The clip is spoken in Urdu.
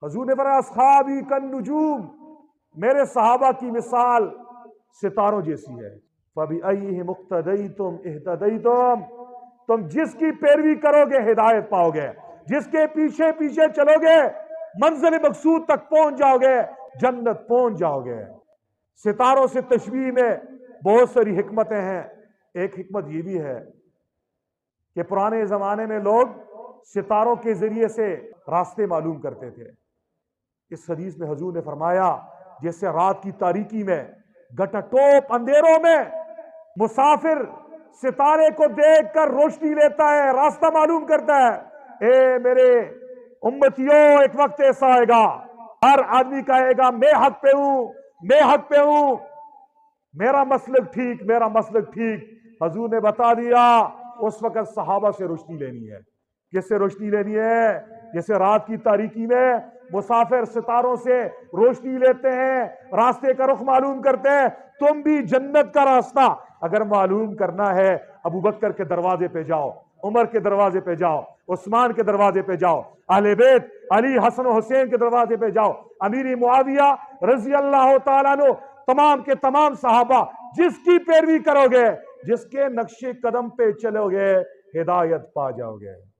حضور نے فرمایا اصحابی کالنجوم، میرے صحابہ کی مثال ستاروں جیسی ہے۔ فَبِأَيِّهِمُ اقْتَدَيْتُمْ اهْتَدَيْتُمْ، تم جس کی پیروی کرو گے ہدایت پاؤ گے، جس کے پیچھے پیچھے چلو گے منزل مقصود تک پہنچ جاؤ گے، جنت پہنچ جاؤ گے۔ ستاروں سے تشبیہ میں بہت ساری حکمتیں ہیں۔ ایک حکمت یہ بھی ہے کہ پرانے زمانے میں لوگ ستاروں کے ذریعے سے راستے معلوم کرتے تھے۔ اس حدیث میں حضور نے فرمایا جیسے رات کی تاریکی میں گٹا ٹوپ اندھیروں میں مسافر ستارے کو دیکھ کر روشنی لیتا ہے، راستہ معلوم کرتا ہے، اے میرے امتیوں ایک وقت ایسا آئے گا ہر آدمی کہے گا میں حق پہ ہوں، میں حق پہ ہوں، میرا مسلک ٹھیک، میرا مسلک ٹھیک۔ حضور نے بتا دیا اس وقت صحابہ سے روشنی لینی ہے۔ کس سے روشنی لینی ہے؟ جیسے رات کی تاریکی میں مسافر ستاروں سے روشنی لیتے ہیں، راستے کا رخ معلوم کرتے ہیں، تم بھی جنت کا راستہ اگر معلوم کرنا ہے ابو بکر کے دروازے پہ جاؤ، عمر کے دروازے پہ جاؤ، عثمان کے دروازے پہ جاؤ، اہل بیت علی حسن و حسین کے دروازے پہ جاؤ، امیر معاویہ رضی اللہ تعالیٰ عنہ، تمام کے تمام صحابہ، جس کی پیروی کرو گے، جس کے نقش قدم پہ چلو گے، ہدایت پا جاؤ گے۔